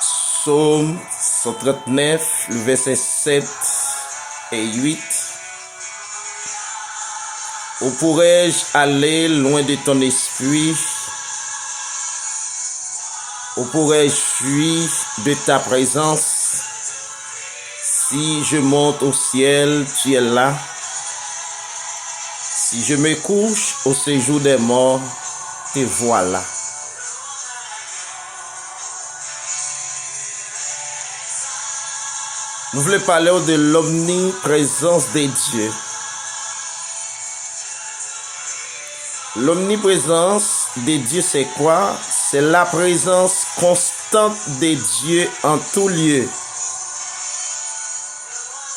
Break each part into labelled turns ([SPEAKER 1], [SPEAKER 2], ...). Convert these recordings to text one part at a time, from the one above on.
[SPEAKER 1] Psaume 139, le verset 7 et 8. Où pourrais-je aller loin de ton esprit? Où pourrais-je fuir de ta présence? Si je monte au ciel, tu es là. Si je me couche au séjour des morts, te voilà. Nous voulons parler de l'omniprésence de Dieu. L'omniprésence de Dieu, c'est quoi? C'est la présence constante de Dieu en tout lieu.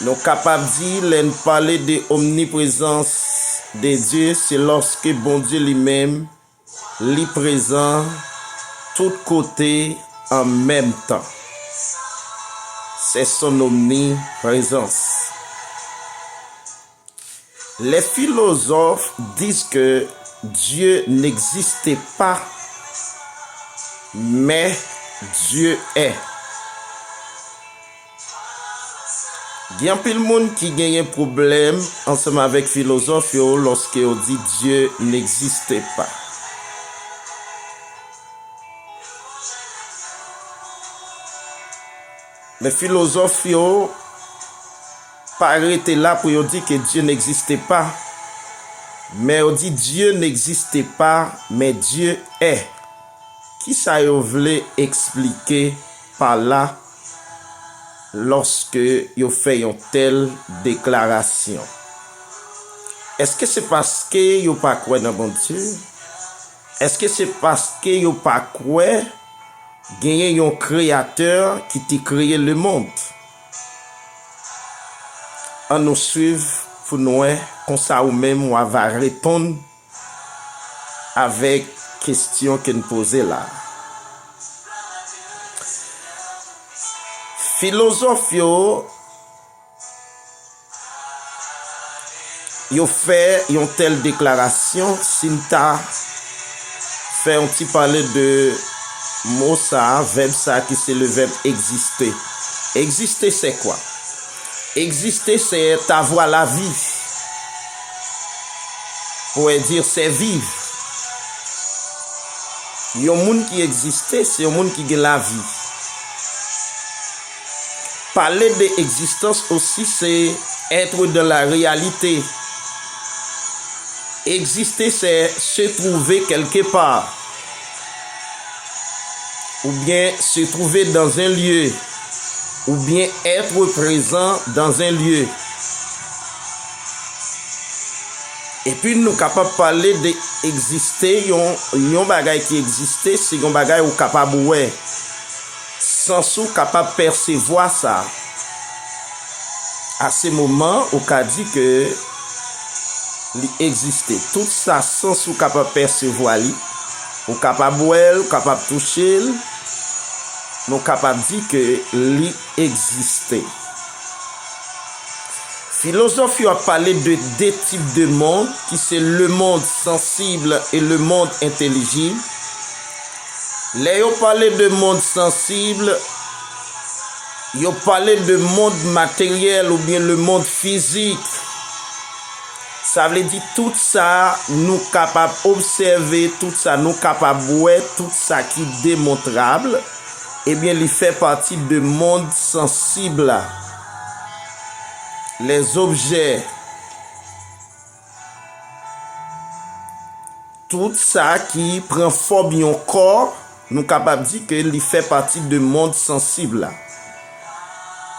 [SPEAKER 1] Nous sommes capables de dire, parler de l'omniprésence de Dieu, c'est lorsque bon Dieu lui-même est présent tous côtés en même temps. C'est son omniprésence. Les philosophes disent que Dieu n'existait pas, mais Dieu est. Il y a peu de monde qui a un problème ensemble avec les philosophes lorsque on dit Dieu n'existait pas. Les philosophes pas arrêté là pour dire que Dieu n'existait pas. Mais on dit Dieu n'existait pas, mais Dieu est. Qui ça voulait expliquer par là lorsque vous fait une telle déclaration? Est-ce que c'est parce que vous pas croire dans bon Dieu? Est-ce que c'est parce que vous pas croire qu'il y a un créateur qui t'a créé le monde? On nous suit pour nous, comme ça ou même on va répondre avec question que nous posons là. Philosophe yo fait une telle déclaration, si t'as fait un petit parler de mot ça, verbe ça qui c'est le verbe exister. Exister c'est quoi? Exister c'est avoir la vie. On pourrait dire c'est vivre. Il y a un monde qui existe, c'est un monde qui a la vie. Parler d'existence aussi, c'est être dans la réalité. Exister, c'est se trouver quelque part. Ou bien se trouver dans un lieu. Ou bien être présent dans un lieu. Et puis nous sommes capables de parler d'exister, yon bagay qui existe, c'est yon bagay ou capable ouais. Sans sou capable percevoir ça. À ce moment, on a dit que il existait. Tout ça sans sou capable percevoir li, ou capable ouais, ou capable toucher, nous capable dire que il existait. Philosophe a parlé de deux types de monde, qui c'est le monde sensible et le monde intelligible. Là, on parlé de monde sensible, on parlé de monde matériel ou bien le monde physique. Ça veut dire tout ça, nous capables d'observer, tout ça, nous capables de voir, tout ça qui est démontrable, eh bien, il fait partie du monde sensible. Les objets, tout ça qui prend forme de corps, nous sommes capables de dire qu'il fait partie du monde sensible.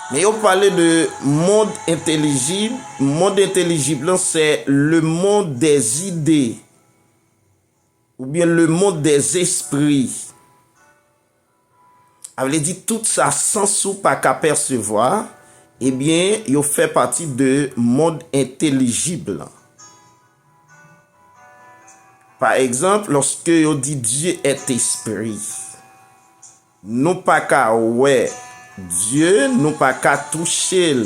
[SPEAKER 1] Mais on parle de monde intelligible. Monde intelligible, c'est le monde des idées ou bien le monde des esprits. Ça veut dire tout ça sans ou pas qu'à percevoir. Eh bien, il fait partie de monde intelligible. Par exemple, lorsque on dit Dieu est esprit, nous pas qu'à ouais Dieu, nous pas qu'à toucher.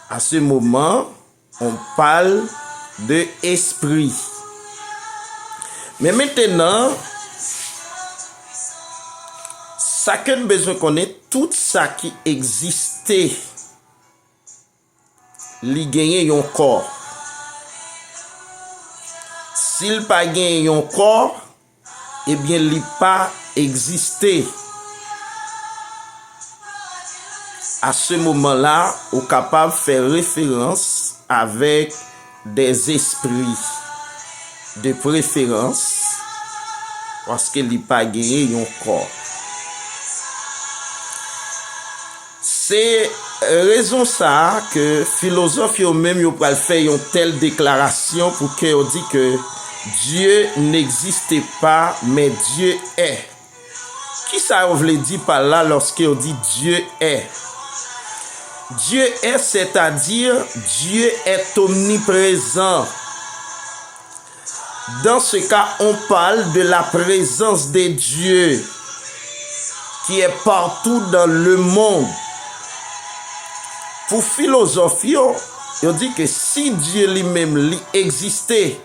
[SPEAKER 1] À ce moment, on parle de esprit. Mais maintenant, ça que nous besoin connaître tout ça qui existait, li gagné un corps. S'il pas gagné un corps, eh bien li pas existé. À ce moment-là, on est capable de faire référence avec des esprits de préférence parce qu'il n'y a pas gagné un corps. C'est raison ça que philosophes eux même yo pral faire une telle déclaration pour que on dit que Dieu n'existe pas mais Dieu est. Qui ça on veut dire par là lorsque on dit Dieu est? Dieu est, c'est-à-dire Dieu est omniprésent. Dans ce cas, on parle de la présence de Dieu qui est partout dans le monde. Pour philosophie, on dit que si Dieu lui-même existait,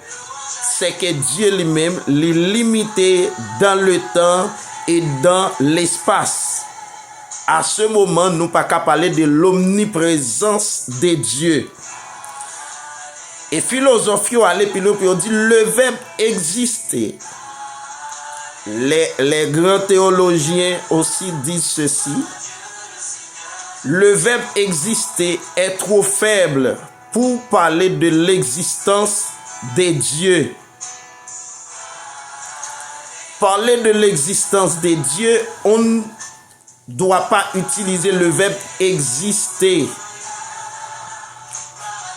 [SPEAKER 1] c'est que Dieu lui-même est limité dans le temps et dans l'espace. À ce moment, nous ne pouvons pas parler de l'omniprésence de Dieu. Et philosophie, on dit le verbe exister. Les grands théologiens aussi disent ceci. Le verbe exister est trop faible pour parler de l'existence de Dieu. Parler de l'existence de Dieu, on ne doit pas utiliser le verbe exister.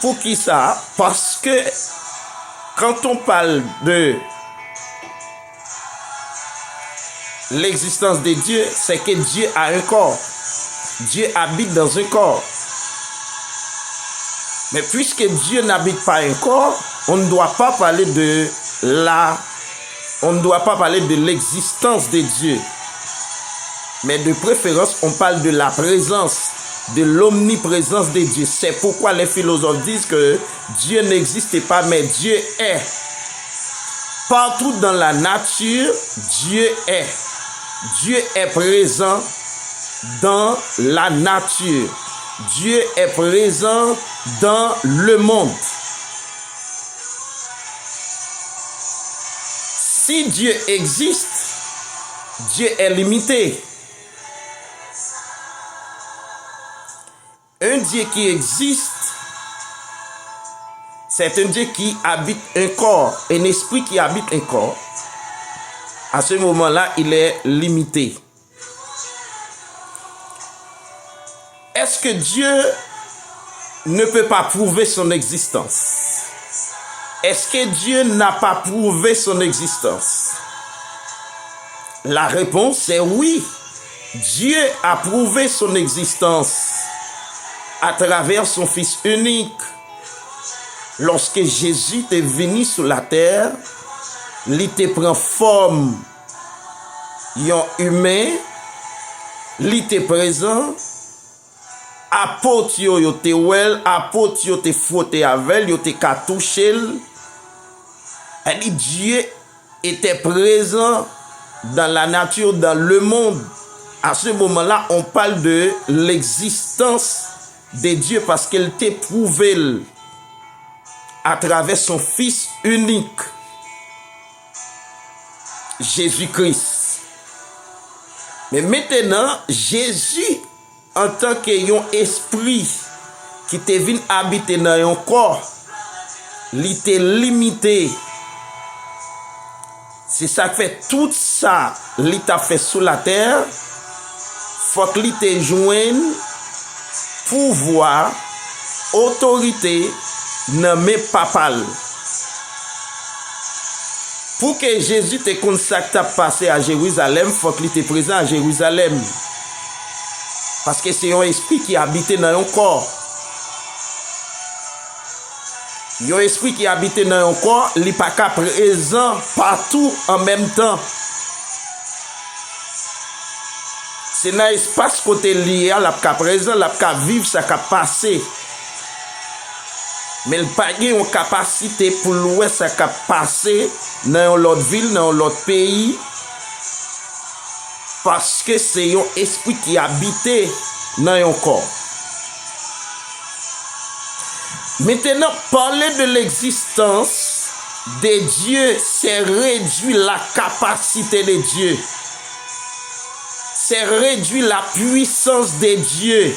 [SPEAKER 1] Pour qui ça? Parce que quand on parle de l'existence de Dieu, c'est que Dieu a un corps. Dieu habite dans un corps. Mais puisque Dieu n'habite pas un corps, on ne doit pas parler de l'existence de Dieu. Mais de préférence, on parle de la présence, de l'omniprésence de Dieu. C'est pourquoi les philosophes disent que Dieu n'existe pas, mais Dieu est. Partout dans la nature, Dieu est. Dieu est présent dans la nature. Dieu est présent dans le monde. Si Dieu existe, Dieu est limité. Un Dieu qui existe, c'est un Dieu qui habite un corps, un esprit qui habite un corps. À ce moment-là, il est limité. Est-ce que Dieu ne peut pas prouver son existence? Est-ce que Dieu n'a pas prouvé son existence? La réponse est oui. Dieu a prouvé son existence à travers son Fils unique. Lorsque Jésus est venu sur la terre, il te prend forme d'un humain, il te présent, apôtre yo te wel, apôtre yo te frotte avec, yo te ka toucher. Et Dieu était présent dans la nature, dans le monde. À ce moment-là, on parle de l'existence de Dieu parce qu'il t'a prouvé à travers son Fils unique, Jésus-Christ. Mais maintenant, Jésus, en tant qu'un esprit qui te vient habiter dans un corps, il était limité. C'est ça qui fait tout ça, il t'a fait sur la terre. Faut qu'il te joigne pouvoir, autorité, nommé papal. Pour que Jésus te consacre à passer à Jérusalem, il faut qu'il te présent à Jérusalem. Parce que c'est un esprit qui habite dans un corps. Un esprit qui habite dans un corps, il n'est pas présent partout en même temps. C'est dans l'espace côté lié, il est présent, il est vivre, ça peut passer. Mais il n'a pas une capacité pour louer, ça peut passer dans l'autre ville, dans l'autre pays. Parce que c'est un esprit qui habite dans un corps. Maintenant, parler de l'existence de Dieu, c'est réduire la capacité de Dieu. C'est réduire la puissance de Dieu.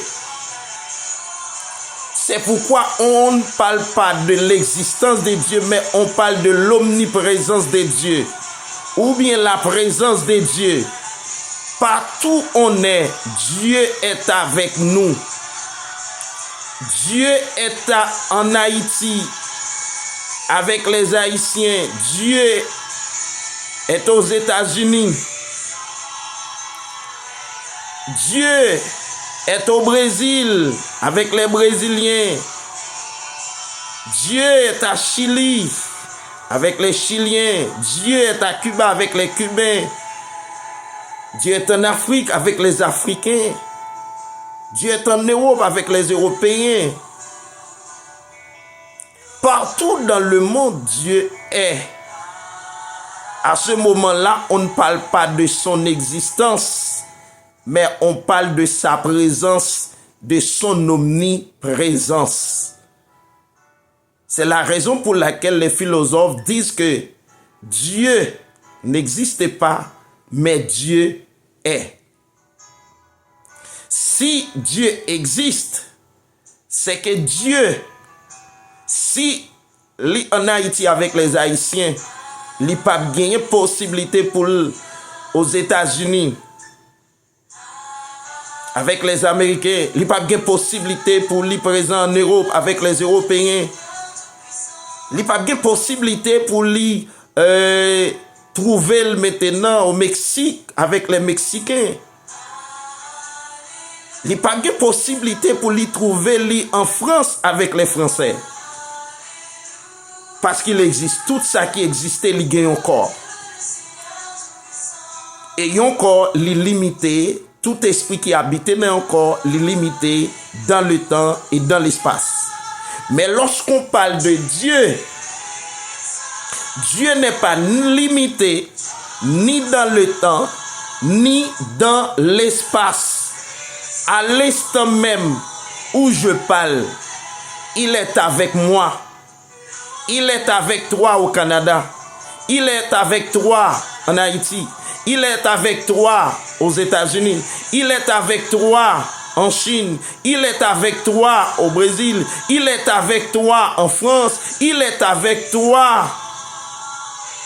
[SPEAKER 1] C'est pourquoi on ne parle pas de l'existence de Dieu, mais on parle de l'omniprésence de Dieu. Ou bien la présence de Dieu. Partout où on est, Dieu est avec nous. Dieu est en Haïti avec les Haïtiens. Dieu est aux États-Unis. Dieu est au Brésil avec les Brésiliens. Dieu est à Chili avec les Chiliens. Dieu est à Cuba avec les Cubains. Dieu est en Afrique avec les Africains. Dieu est en Europe avec les Européens. Partout dans le monde, Dieu est. À ce moment-là, on ne parle pas de son existence, mais on parle de sa présence, de son omniprésence. C'est la raison pour laquelle les philosophes disent que Dieu n'existe pas, mais Dieu est. Si Dieu existe, c'est que Dieu, si en Haïti avec les Haïtiens, il n'a pas gagné possibilité pour aux États-Unis, avec les Américains, il n'a pas gagné possibilité pour lui présent en Europe avec les Européens, il n'a pas gagné possibilité pour lui trouver maintenant au Mexique avec les Mexicains. Il n'y a pas de possibilité pour lui trouver en France avec les Français. Parce qu'il existe tout ça qui existait, il y a un corps. Et un corps, il est limité, tout esprit qui habite dans un corps, il est limité dans le temps et dans l'espace. Mais lorsqu'on parle de Dieu, Dieu n'est pas limité ni dans le temps, ni dans l'espace. À l'instant même où je parle, il est avec moi. Il est avec toi au Canada. Il est avec toi en Haïti. Il est avec toi aux États-Unis. Il est avec toi en Chine. Il est avec toi au Brésil. Il est avec toi en France. Il est avec toi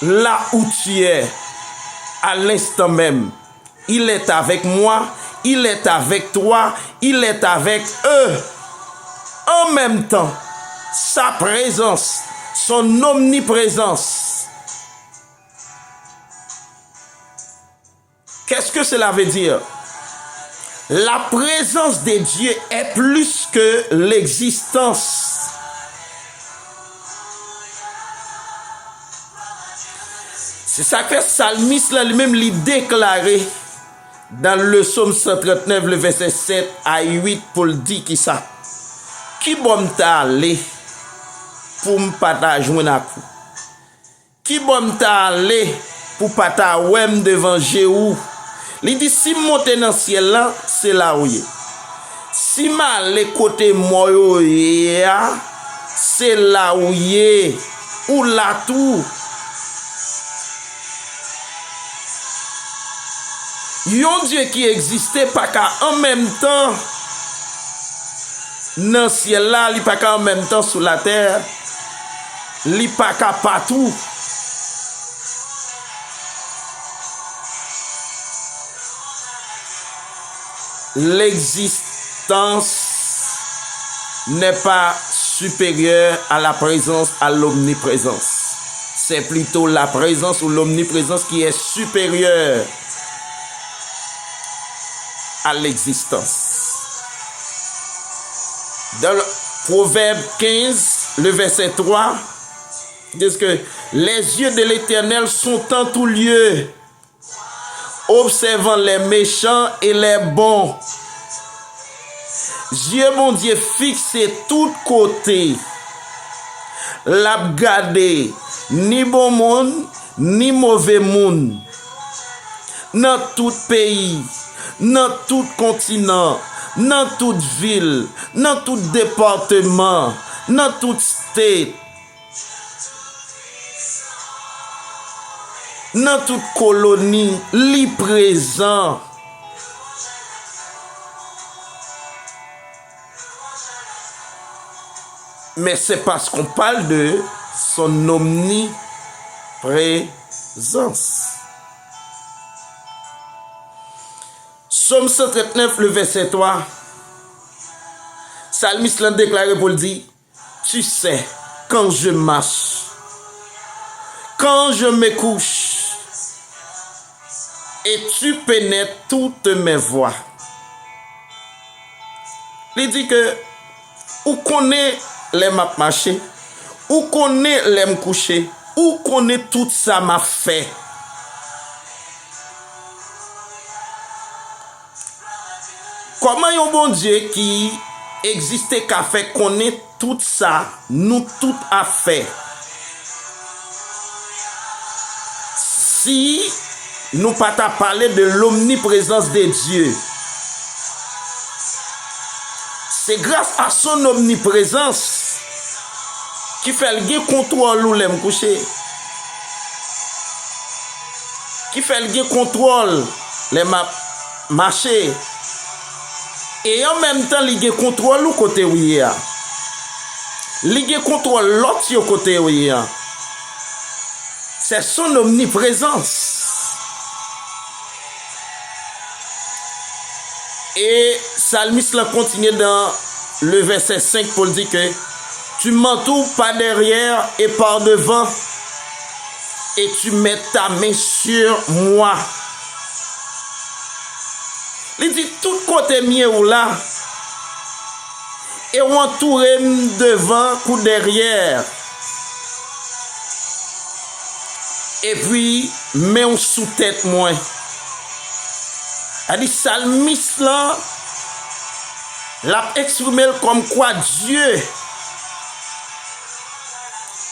[SPEAKER 1] là où tu es. À l'instant même. Il est avec moi. Il est avec toi, il est avec eux. En même temps, sa présence, son omniprésence. Qu'est-ce que cela veut dire? La présence de Dieu est plus que l'existence. C'est ça que Psalmiste lui-même lui déclaré. Dans le psaume 139, le verset 7 à 8, pour le dire qui ça. Qui bon t'a allé pour me partager un coup? Qui bon t'a allé pour partager ouem devant Jéhu? Il dit si monte dans le ciel là, c'est là où il est. Si mal les côté moi c'est là où il est. Ou là tout. Yon Dieu qui existait pas qu'à en même temps dans le ciel là, il pas qu'à en même temps sur la terre, il pas qu'à partout. L'existence n'est pas supérieure à la présence, à l'omniprésence. C'est plutôt la présence ou l'omniprésence qui est supérieure à l'existence. Dans le Proverbe 15, le verset 3, dit que les yeux de l'Éternel sont en tout lieu, observant les méchants et les bons. Dieu mon Dieu fixé tout côté, l'a gardé ni bon monde ni mauvais monde. dans tout pays, dans tout continent, dans toute ville, dans tout département, dans toute state, dans toute colonie, li présent. Mais c'est parce qu'on parle de son omniprésence. Psaume 139, le verset 3. Psalmiste l'a déclaré pour le dire, tu sais, quand je marche, quand je me couche, et tu pénètres toutes mes voies. Il dit que, ou connaît les m'a marché, ou connaît les me coucher, ou connaît tout ça m'a fait. Comment un bon Dieu qui existait qu'a fait connaître tout ça, nous tout a fait. Si nous pas parler de l'omniprésence de Dieu, c'est grâce à son omniprésence qui fait le contrôle où l'aime coucher, qui fait le contrôle les marcher, et en même temps il contrôle le côté où il y a, il contrôle l'autre côté où il y a. C'est son omniprésence. Et Psalmiste l'a continué dans le verset 5 pour dire que tu m'entoures par derrière et par devant et tu mets ta main sur moi. Il dit tout côté mien ou là et on entoure devant ou derrière. Et puis, mets on sous tête moi. Elle dit, Psalmiste là, l'a exprimé comme quoi Dieu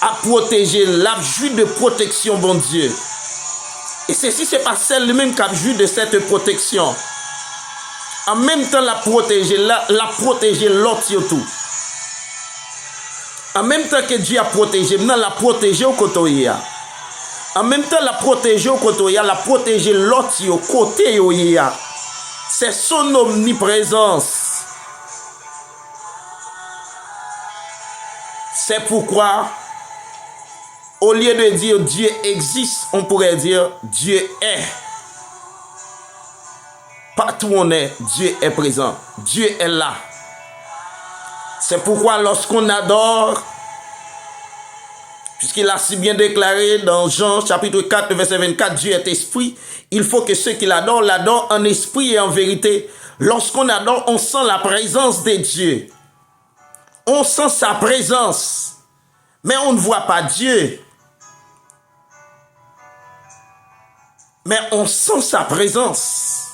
[SPEAKER 1] a protégé, l'a joui de protection, bon Dieu. Et ceci, c'est pas celle-même qui a joui de cette protection. En même temps, l'a protégé l'autre surtout. En même temps que Dieu a protégé, maintenant l'a protégé au côté. En même temps, la protéger au côté, la protéger l'autre au côté. C'est son omniprésence. C'est pourquoi, au lieu de dire Dieu existe, on pourrait dire Dieu est. Partout où on est, Dieu est présent. Dieu est là. C'est pourquoi lorsqu'on adore, puisqu'il a si bien déclaré dans Jean chapitre 4, verset 24, Dieu est esprit, il faut que ceux qui l'adorent, l'adorent en esprit et en vérité. Lorsqu'on adore, on sent la présence de Dieu. On sent sa présence, mais on ne voit pas Dieu. Mais on sent sa présence.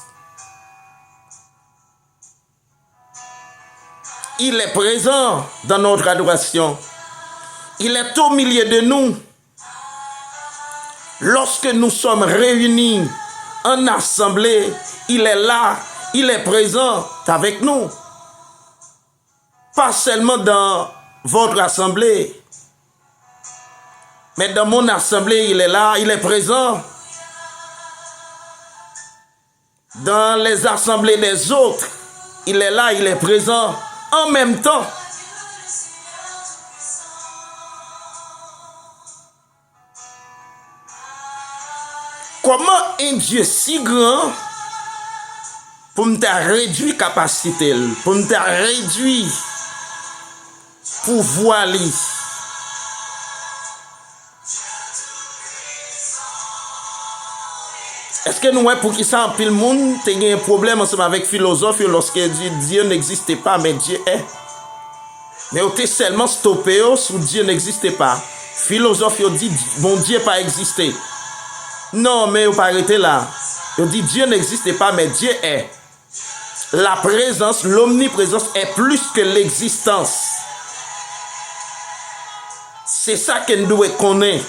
[SPEAKER 1] Il est présent dans notre adoration. Il est au milieu de nous. Lorsque nous sommes réunis en assemblée, il est là, il est présent avec nous. Pas seulement dans votre assemblée, mais dans mon assemblée, il est là, il est présent. Dans les assemblées des autres, il est là, il est présent en même temps. Comment un Dieu si grand pour me réduire capacité, pour me réduire pouvoir li. Est-ce que nous, pour qui ça, en pile monde, tu as un problème ensemble avec philosophe lorsque Dieu n'existait pas, mais Dieu est. Mais on est seulement stoppé sur Dieu n'existait pas. Philosophe dit, bon Dieu pas existé. Non, mais on pas arrêter là. On dit Dieu n'existe pas, mais Dieu est. La présence, l'omniprésence est plus que l'existence. C'est ça que nous devons connaître.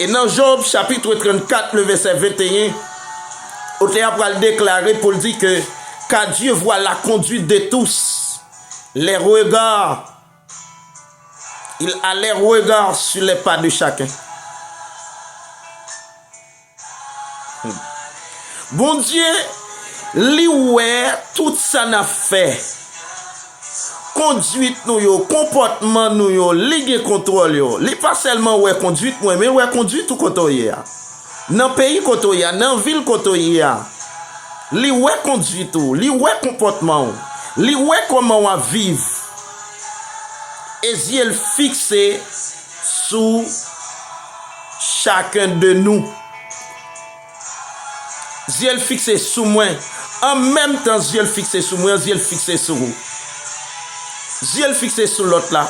[SPEAKER 1] Et dans Job chapitre 34, le verset 21, auteur va le déclarer pour dire que car Dieu voit la conduite de tous, les regards, il a les regards sur les pas de chacun. Bon Dieu, li ouais tout ça n'a fait. Conduite nous yo, comportement nous yo, li gen contrôle yo. Li pas seulement ouais conduite moi, mais ouais conduite tout côté ya. Dans pays côté ya, dans ville côté ya. Li ouais conduite tout, li ouais comportement, li ouais comment on vivre. Et yeux fixé sur chacun de nous. Yeux fixé sur moi. En même temps, yeux fixé sur moi, yeux fixé sur vous. Yeux fixé sur l'autre là.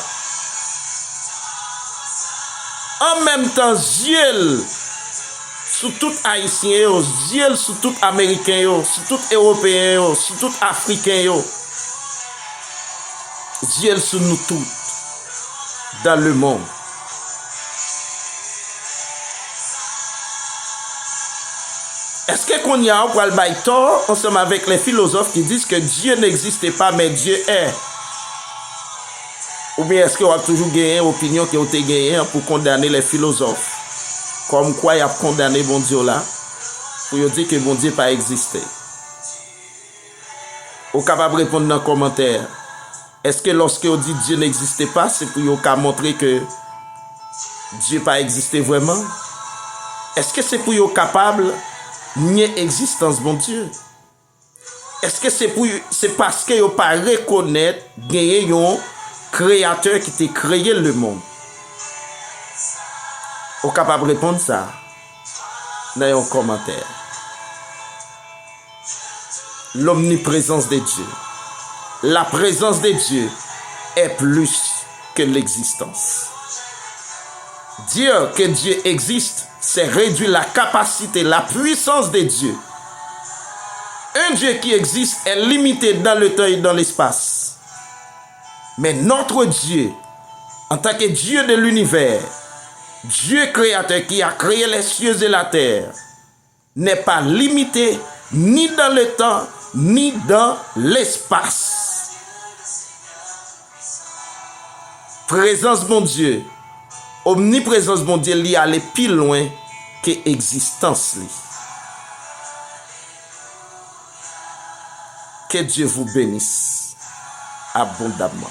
[SPEAKER 1] En même temps, yeux sur tout haïtien, yeux sur tout américain, sur tout européen, sur tout africain. Yeux sur nous tous dans le monde. Est-ce que qu'on y a un bail tort ensemble avec les philosophes qui disent que Dieu n'existe pas mais Dieu est? Ou bien est-ce qu'on a toujours gagné une opinion qui a été gagnée pour condamner les philosophes? Comme quoi il a condamné bon Dieu là pour dire que bon Dieu n'a pas existé? Vous êtes capable de répondre dans les commentaires. Est-ce que lorsque on dit Dieu n'existait pas, c'est pour montrer que Dieu n'a pas existé vraiment? Est-ce que c'est pour être capable de nier l'existence de bon Dieu? Est-ce que c'est parce que vous ne pas reconnaître qu'il un créateur qui a créé le monde? Vous êtes capable de répondre ça dans un commentaire. L'omniprésence de Dieu. La présence de Dieu est plus que l'existence. Dire que Dieu existe, c'est réduire la capacité, la puissance de Dieu. Un Dieu qui existe est limité dans le temps et dans l'espace. Mais notre Dieu, en tant que Dieu de l'univers, Dieu créateur qui a créé les cieux et la terre, n'est pas limité ni dans le temps, ni dans l'espace. Présence mon Dieu, omniprésence mon Dieu, li aller plus loin que existence li. Que Dieu vous bénisse abondamment.